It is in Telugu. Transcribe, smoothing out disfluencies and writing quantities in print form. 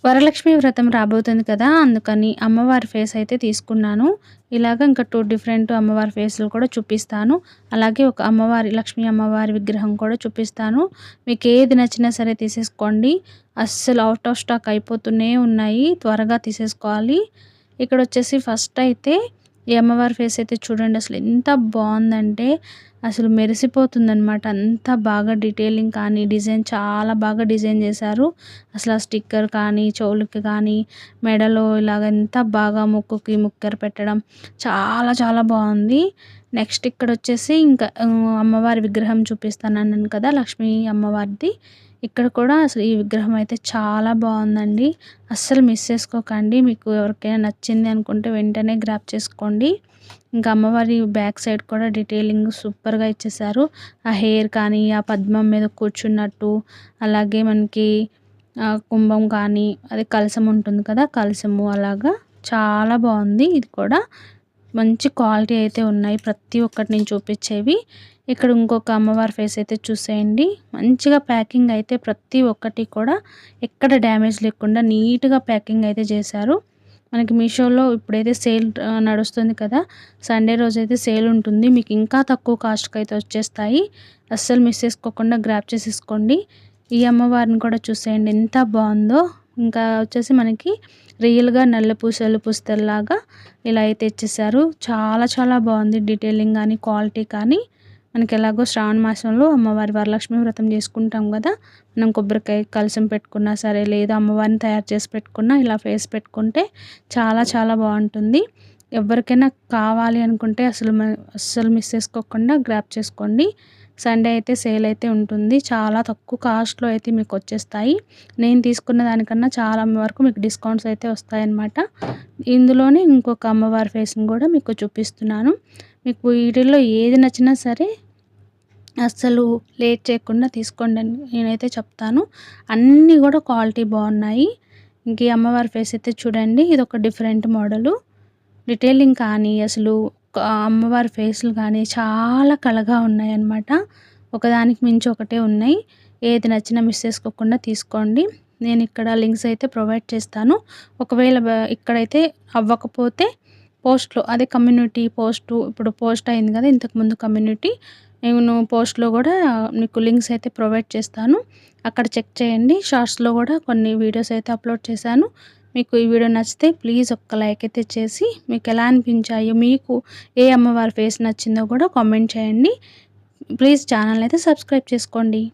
వరలక్ష్మి వ్రతం రాబోతుంది కదా! అందుకని అమ్మవారి ఫేస్ అయితే తీసుకున్నాను. ఇలాగ ఇంకా 2 డిఫరెంట్ అమ్మవారి ఫేస్‌లు కూడా చూపిస్తాను. అలాగే ఒక అమ్మవారి లక్ష్మీ అమ్మవారి విగ్రహం కూడా చూపిస్తాను. మీకేది నచ్చినా సరే తీసేసుకోండి. అస్సలు ఔట్ ఆఫ్ స్టాక్ అయిపోతూనే ఉన్నాయి. త్వరగా తీసేసుకోవాలి. ఇక్కడొచ్చేసి ఫస్ట్ అయితే ఈ అమ్మవారి ఫేస్ అయితే చూడండి అసలు ఎంత బావుందంటే అసలు మెరిసిపోతుందనమాట. అంత బాగా డీటెయిలింగ్ కానీ, డిజైన్ చాలా బాగా డిజైన్ చేశారు. అసలు ఆ స్టిక్కర్ కానీ, చెవులకి కానీ, మెడలో ఇలాగ ఎంత బాగా ముక్కుకి ముక్కెర పెట్టడం చాలా చాలా బావుంది. నెక్స్ట్ ఇక్కడొచ్చేసి ఇంకా అమ్మవారి విగ్రహం చూపిస్తానన్నాను కదా! లక్ష్మీ అమ్మవారిది. ఇక్కడ కూడా అసలు ఈ విగ్రహం అయితే చాలా బావుందండి. అస్సలు మిస్ చేసుకోకండి. మీకు ఎవరికైనా నచ్చింది అనుకుంటే వెంటనే గ్రాబ్ చేసుకోండి. ఇంకా అమ్మవారి బ్యాక్ సైడ్ కూడా డీటెయిలింగ్ సూపర్‌గా ఇచ్చేశారు. ఆ హెయిర్ కానీ, ఆ పద్మం మీద కూర్చున్నట్టు, అలాగే మనకి కుంభం కానీ, అది కలశం ఉంటుంది కదా! కలశము అలాగా చాలా బావుంది. ఇది కూడా మంచి క్వాలిటీ అయితే ఉన్నాయి. ప్రతి ఒక్కటి నేను చూపించేవి. ఇక్కడ ఇంకొక అమ్మవారి ఫేస్ అయితే చూసేయండి. మంచిగా ప్యాకింగ్ అయితే ప్రతి ఒక్కటి కూడా ఎక్కడ డ్యామేజ్ లేకుండా నీట్‌గా ప్యాకింగ్ అయితే చేశారు. మనకి మీషోలో ఇప్పుడైతే సేల్ నడుస్తుంది కదా! సండే రోజైతే సేల్ ఉంటుంది. మీకు ఇంకా తక్కువ కాస్ట్‌కైతే వచ్చేస్తాయి. అస్సలు మిస్ చేసుకోకుండా గ్రాబ్ చేసేసుకోండి. ఈ అమ్మవారిని కూడా చూసేయండి ఎంత బావుందో. ఇంకా వచ్చేసి మనకి రియల్‌గా నల్ల పూసలు పుస్తెల్లాగా ఇలా అయితే ఇచ్చేశారు. చాలా చాలా బావుంది డీటెయిలింగ్ గానీ, క్వాలిటీ కానీ. మనకి ఎలాగో శ్రావణ మాసంలో అమ్మవారి వరలక్ష్మి వ్రతం చేసుకుంటాం కదా! మనం కొబ్బరికాయ కలశం పెట్టుకున్నా సరే, లేదా అమ్మవారిని తయారు చేసి పెట్టుకున్నా ఇలా ఫేస్ పెట్టుకుంటే చాలా చాలా బావుంటుంది. ఎవరికైనా కావాలి అనుకుంటే అస్సలు మిస్ చేసుకోకుండా గ్రాబ్ చేసుకోండి. సండే అయితే సేల్ అయితే ఉంటుంది. చాలా తక్కువ కాస్ట్‌లో అయితే మీకొచ్చేస్తాయి. నేను తీసుకున్న దానికన్నా చాలా వరకు మీకు డిస్కౌంట్స్ అయితే వస్తాయన్నమాట. ఇందులోనే ఇంకొక అమ్మవారి ఫేస్‌ని కూడా మీకు చూపిస్తున్నాను. మీకు వీటిల్లో ఏది నచ్చినా సరే అస్సలు లేట్ చేయకుండా తీసుకోండని నేనైతే చెప్తాను. అన్నీ కూడా క్వాలిటీ బావున్నాయి. ఇంక ఈ అమ్మవారి ఫేస్ అయితే చూడండి. ఇదొక డిఫరెంట్ మోడలు. డీటెయిలింగ్ కానీ, అసలు అమ్మవారి ఫేస్‌లు కానీ చాలా కళగా ఉన్నాయన్నమాట. ఒకదానికి మించి ఒకటే ఉన్నాయి. ఏది నచ్చినా మిస్ చేసుకోకుండా తీసుకోండి. నేను ఇక్కడ లింక్స్ అయితే ప్రొవైడ్ చేస్తాను. ఒకవేళ ఇక్కడైతే అవ్వకపోతే పోస్ట్‌లో అదే కమ్యూనిటీ పోస్టు ఇప్పుడు పోస్ట్ అయింది కదా! ఇంతకుముందు కమ్యూనిటీ నేను పోస్ట్‌లో కూడా మీకు లింక్స్ అయితే ప్రొవైడ్ చేస్తాను. అక్కడ చెక్ చేయండి. షార్ట్స్‌లో కూడా కొన్ని వీడియోస్ అయితే అప్లోడ్ చేశాను. మీకు ఈ వీడియో నచ్చితే ప్లీజ్ ఒక్క లైక్ అయితే చేసి మీకు ఎలా అనిపించాయో, మీకు ఏ అమ్మవారి ఫేస్ నచ్చిందో కూడా కామెంట్ చేయండి. ప్లీజ్ ఛానల్ అయితే సబ్స్క్రైబ్ చేసుకోండి.